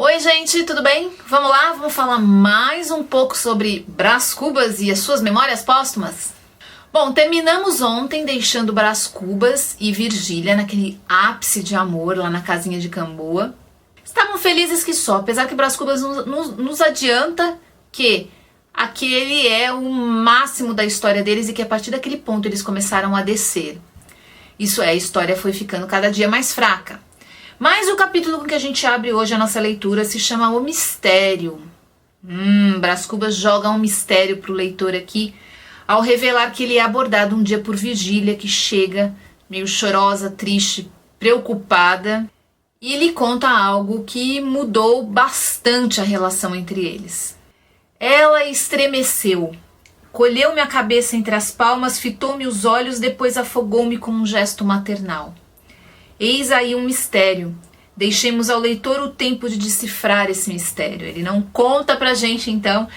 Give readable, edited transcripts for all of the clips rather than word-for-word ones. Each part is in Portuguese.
Oi gente, tudo bem? Vamos lá, vamos falar mais um pouco sobre Brás Cubas e as suas memórias póstumas? Bom, terminamos ontem deixando Brás Cubas e Virgília naquele ápice de amor lá na casinha de Camboa. Estavam felizes que só, apesar que Brás Cubas nos adianta que aquele é o máximo da história deles e que a partir daquele ponto eles começaram a descer. Isso é, a história foi ficando cada dia mais fraca. Mas o capítulo com que a gente abre hoje a nossa leitura se chama O Mistério. Brás Cubas joga um mistério para o leitor aqui, ao revelar que ele é abordado um dia por Virgília, que chega meio chorosa, triste, preocupada, e ele conta algo que mudou bastante a relação entre eles. Ela estremeceu, colheu-me a cabeça entre as palmas, fitou-me os olhos, depois afogou-me com um gesto maternal. Eis aí um mistério. Deixemos ao leitor o tempo de decifrar esse mistério. Ele não conta pra gente, então,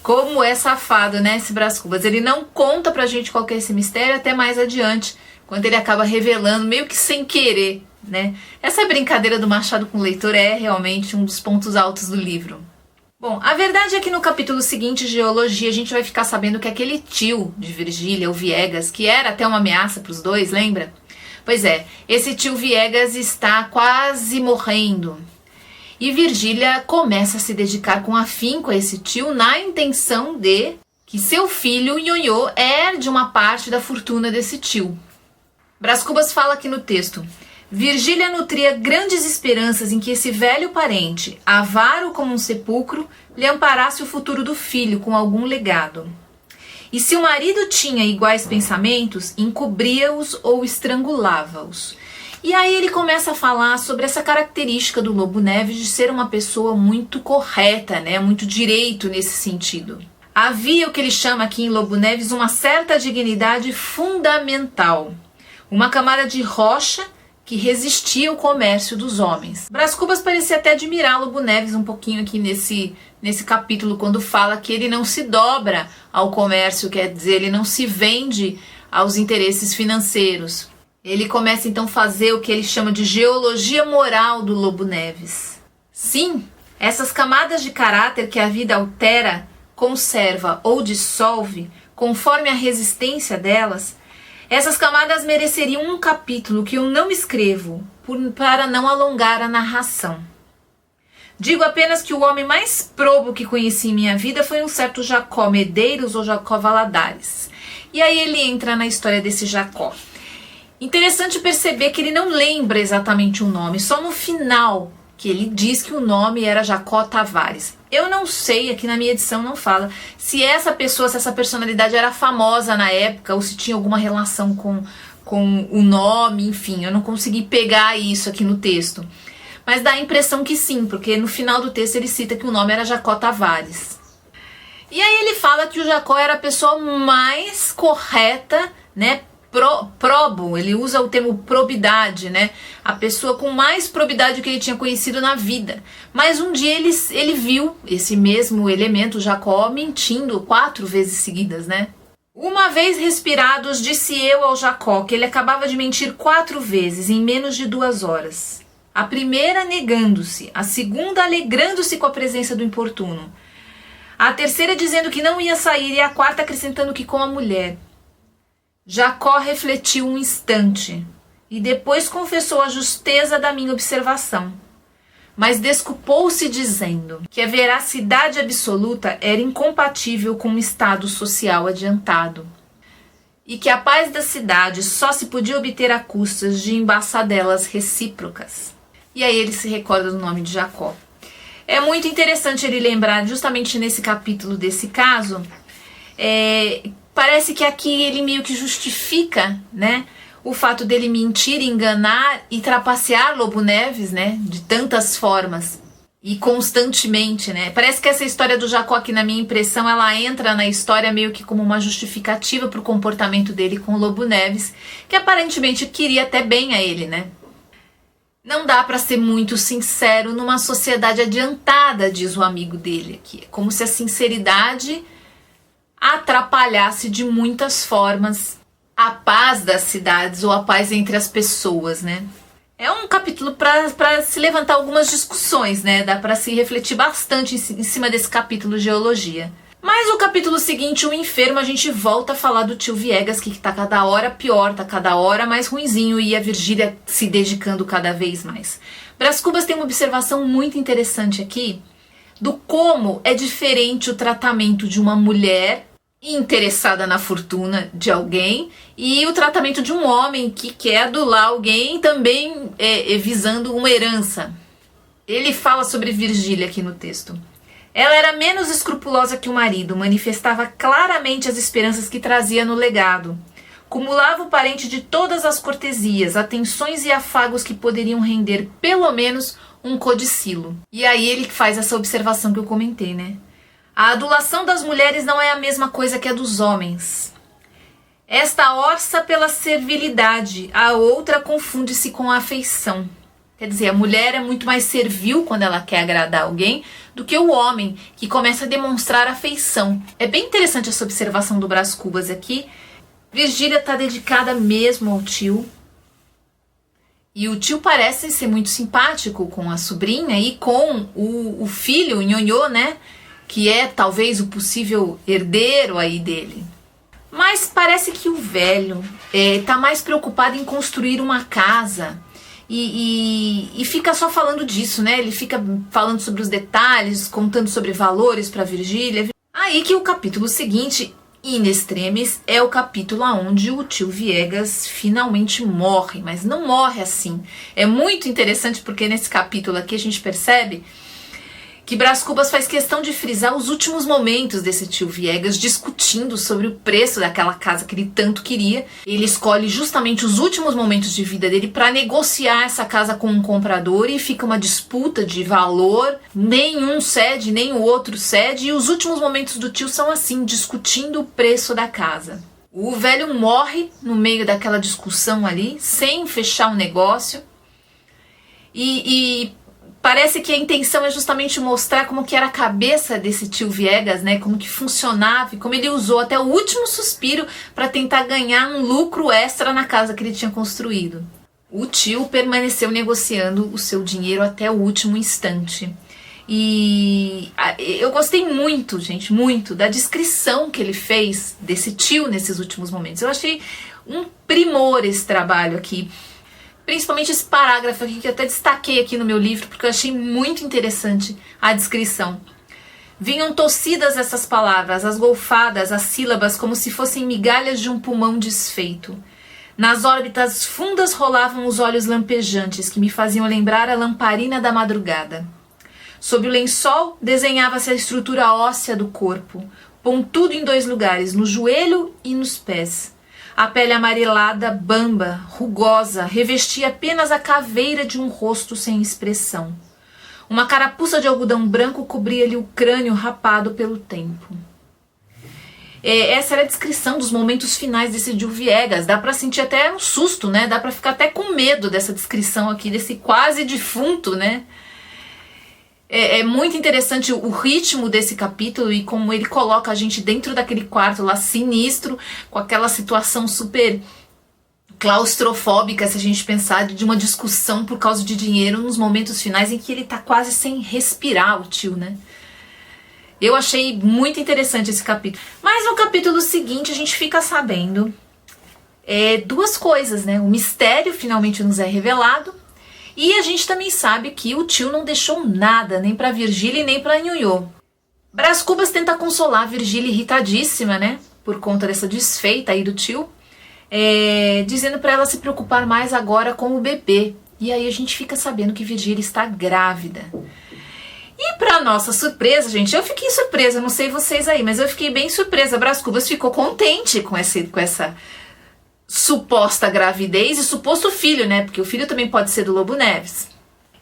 como é safado, né, esse Brás Cubas. Ele não conta pra gente qual que é esse mistério até mais adiante, quando ele acaba revelando, meio que sem querer, né. Essa brincadeira do Machado com o leitor é realmente um dos pontos altos do livro. Bom, a verdade é que no capítulo seguinte, Geologia, a gente vai ficar sabendo que aquele tio de Virgília, o Viegas, que era até uma ameaça pros dois, lembra? Pois é, esse tio Viegas está quase morrendo. E Virgília começa a se dedicar com afinco a esse tio na intenção de que seu filho, Nhonhô, herde uma parte da fortuna desse tio. Brás Cubas fala aqui no texto: Virgília nutria grandes esperanças em que esse velho parente, avaro como um sepulcro, lhe amparasse o futuro do filho com algum legado. E se o marido tinha iguais pensamentos, encobria-os ou estrangulava-os. E aí ele começa a falar sobre essa característica do Lobo Neves de ser uma pessoa muito correta, né? Muito direito nesse sentido. Havia o que ele chama aqui em Lobo Neves uma certa dignidade fundamental. Uma camada de rocha que resistia ao comércio dos homens. Brás Cubas parecia até admirar Lobo Neves um pouquinho aqui nesse capítulo, quando fala que ele não se dobra ao comércio, quer dizer, ele não se vende aos interesses financeiros. Ele começa então a fazer o que ele chama de geologia moral do Lobo Neves. Sim, essas camadas de caráter que a vida altera, conserva ou dissolve, conforme a resistência delas, essas camadas mereceriam um capítulo que eu não escrevo para não alongar a narração. Digo apenas que o homem mais probo que conheci em minha vida foi um certo Jacó Medeiros ou Jacó Valadares. E aí ele entra na história desse Jacó. Interessante perceber que ele não lembra exatamente o nome, só no final que ele diz que o nome era Jacó Tavares. Eu não sei, aqui na minha edição não fala, se essa pessoa, se essa personalidade era famosa na época ou se tinha alguma relação com o nome, enfim, eu não consegui pegar isso aqui no texto. Mas dá a impressão que sim, porque no final do texto ele cita que o nome era Jacó Tavares. E aí ele fala que o Jacó era a pessoa mais correta, né? Probo, ele usa o termo probidade, né? A pessoa com mais probidade que ele tinha conhecido na vida. Mas um dia ele viu esse mesmo elemento, Jacó, mentindo 4 vezes seguidas, né? Uma vez respirados, disse eu ao Jacó que ele acabava de mentir 4 vezes em menos de 2 horas. A primeira negando-se, a segunda alegrando-se com a presença do importuno, a terceira dizendo que não ia sair e a quarta acrescentando que com a mulher. Jacó refletiu um instante e depois confessou a justeza da minha observação, mas desculpou-se dizendo que a veracidade absoluta era incompatível com um estado social adiantado e que a paz da cidade só se podia obter a custas de embaçadelas recíprocas. E aí ele se recorda do nome de Jacó. É muito interessante ele lembrar justamente nesse capítulo desse caso. Parece que aqui ele meio que justifica, né, o fato dele mentir, enganar e trapacear Lobo Neves, né, de tantas formas e constantemente, né. Parece que essa história do Jacó aqui, na minha impressão, ela entra na história meio que como uma justificativa para o comportamento dele com o Lobo Neves, que aparentemente queria até bem a ele, né. Não dá para ser muito sincero numa sociedade adiantada, diz o amigo dele aqui. É como se a sinceridade atrapalhasse de muitas formas a paz das cidades ou a paz entre as pessoas, né? É um capítulo para se levantar algumas discussões, né? Dá para se refletir bastante em cima desse capítulo de geologia. Mas o capítulo seguinte, o enfermo, a gente volta a falar do tio Viegas, que tá cada hora pior, tá cada hora mais ruinzinho, e a Virgília se dedicando cada vez mais. Brás Cubas tem uma observação muito interessante aqui, do como é diferente o tratamento de uma mulher interessada na fortuna de alguém e o tratamento de um homem que quer adular alguém também visando uma herança. Ele fala sobre Virgília aqui no texto. Ela era menos escrupulosa que o marido, manifestava claramente as esperanças que trazia no legado. Cumulava o parente de todas as cortesias, atenções e afagos que poderiam render pelo menos um codicilo. E aí ele faz essa observação que eu comentei, né? A adulação das mulheres não é a mesma coisa que a dos homens. Esta orça pela servilidade, a outra confunde-se com a afeição. Quer dizer, a mulher é muito mais servil quando ela quer agradar alguém do que o homem, que começa a demonstrar afeição. É bem interessante essa observação do Brás Cubas aqui. Virgília está dedicada mesmo ao tio. E o tio parece ser muito simpático com a sobrinha e com o filho, o Nhonhô, né? Que é talvez o possível herdeiro aí dele. Mas parece que o velho está mais preocupado em construir uma casa e fica só falando disso, né? Ele fica falando sobre os detalhes, contando sobre valores para Virgília. Aí que o capítulo seguinte, in extremis, é o capítulo onde o tio Viegas finalmente morre, mas não morre assim. É muito interessante porque nesse capítulo aqui a gente percebe que Brás Cubas faz questão de frisar os últimos momentos desse tio Viegas discutindo sobre o preço daquela casa que ele tanto queria. Ele escolhe justamente os últimos momentos de vida dele para negociar essa casa com um comprador e fica uma disputa de valor. Nenhum cede, nem o outro cede, e os últimos momentos do tio são assim, discutindo o preço da casa. O velho morre no meio daquela discussão ali, sem fechar o negócio, e parece que a intenção é justamente mostrar como que era a cabeça desse tio Viegas, né? Como que funcionava e como ele usou até o último suspiro para tentar ganhar um lucro extra na casa que ele tinha construído. O tio permaneceu negociando o seu dinheiro até o último instante. E eu gostei muito, gente, muito da descrição que ele fez desse tio nesses últimos momentos. Eu achei um primor esse trabalho aqui. Principalmente esse parágrafo aqui que eu até destaquei aqui no meu livro, porque eu achei muito interessante a descrição. Vinham tossidas essas palavras, as golfadas, as sílabas, como se fossem migalhas de um pulmão desfeito. Nas órbitas fundas rolavam os olhos lampejantes, que me faziam lembrar a lamparina da madrugada. Sob o lençol desenhava-se a estrutura óssea do corpo, pontudo em 2 lugares, no joelho e nos pés. A pele amarelada, bamba, rugosa, revestia apenas a caveira de um rosto sem expressão. Uma carapuça de algodão branco cobria-lhe o crânio rapado pelo tempo. Essa era a descrição dos momentos finais desse tio Viegas. Dá pra sentir até um susto, né? Dá pra ficar até com medo dessa descrição aqui, desse quase defunto, né? É muito interessante o ritmo desse capítulo e como ele coloca a gente dentro daquele quarto lá sinistro, com aquela situação super claustrofóbica, se a gente pensar, de uma discussão por causa de dinheiro nos momentos finais em que ele tá quase sem respirar, o tio, né? Eu achei muito interessante esse capítulo. Mas no capítulo seguinte a gente fica sabendo 2 coisas, né? O mistério finalmente nos é revelado. E a gente também sabe que o tio não deixou nada, nem para Virgília e nem para Nhonhô. Brás Cubas tenta consolar a Virgília irritadíssima, né? Por conta dessa desfeita aí do tio. Dizendo para ela se preocupar mais agora com o bebê. E aí a gente fica sabendo que Virgília está grávida. E para nossa surpresa, gente, eu fiquei surpresa, não sei vocês aí, mas eu fiquei bem surpresa. Brás Cubas ficou contente com essa suposta gravidez e suposto filho, né? Porque o filho também pode ser do Lobo Neves.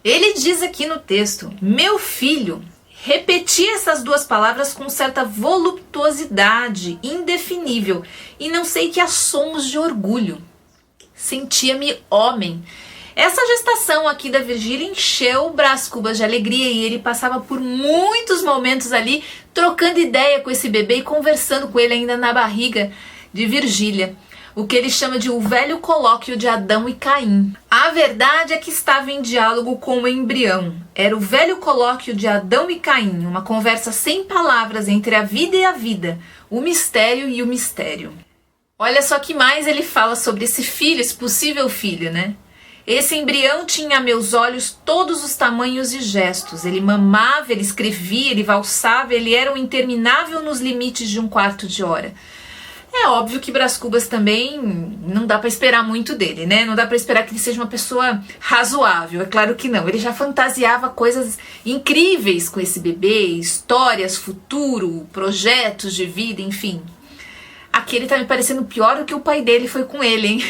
Ele diz aqui no texto, meu filho, repetia essas 2 palavras com certa voluptuosidade indefinível e não sei que assomos de orgulho. Sentia-me homem. Essa gestação aqui da Virgília encheu o Brás Cubas de alegria e ele passava por muitos momentos ali trocando ideia com esse bebê e conversando com ele ainda na barriga de Virgília. o que ele chama de o velho colóquio de Adão e Caim. A verdade é que estava em diálogo com o embrião. Era o velho colóquio de Adão e Caim, uma conversa sem palavras entre a vida e a vida, o mistério e o mistério. Olha só que mais ele fala sobre esse filho, esse possível filho, né? Esse embrião tinha a meus olhos todos os tamanhos e gestos. Ele mamava, ele escrevia, ele valsava, ele era um interminável nos limites de um quarto de hora. É óbvio que Brás Cubas também não dá pra esperar muito dele, né? Não dá pra esperar que ele seja uma pessoa razoável, é claro que não. Ele já fantasiava coisas incríveis com esse bebê, histórias, futuro, projetos de vida, enfim. Aqui ele tá me parecendo pior do que o pai dele foi com ele, hein?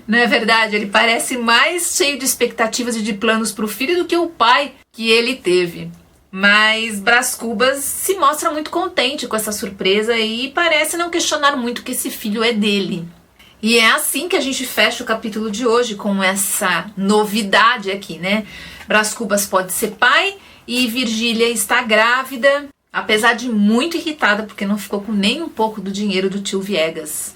Não é verdade? Ele parece mais cheio de expectativas e de planos pro filho do que o pai que ele teve. Mas Brás Cubas se mostra muito contente com essa surpresa e parece não questionar muito que esse filho é dele. E é assim que a gente fecha o capítulo de hoje, com essa novidade aqui, né? Brás Cubas pode ser pai e Virgília está grávida, apesar de muito irritada porque não ficou com nem um pouco do dinheiro do tio Viegas.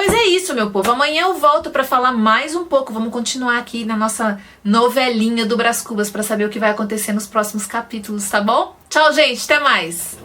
Pois é isso, meu povo. Amanhã eu volto para falar mais um pouco. Vamos continuar aqui na nossa novelinha do Brás Cubas para saber o que vai acontecer nos próximos capítulos, tá bom? Tchau, gente. Até mais.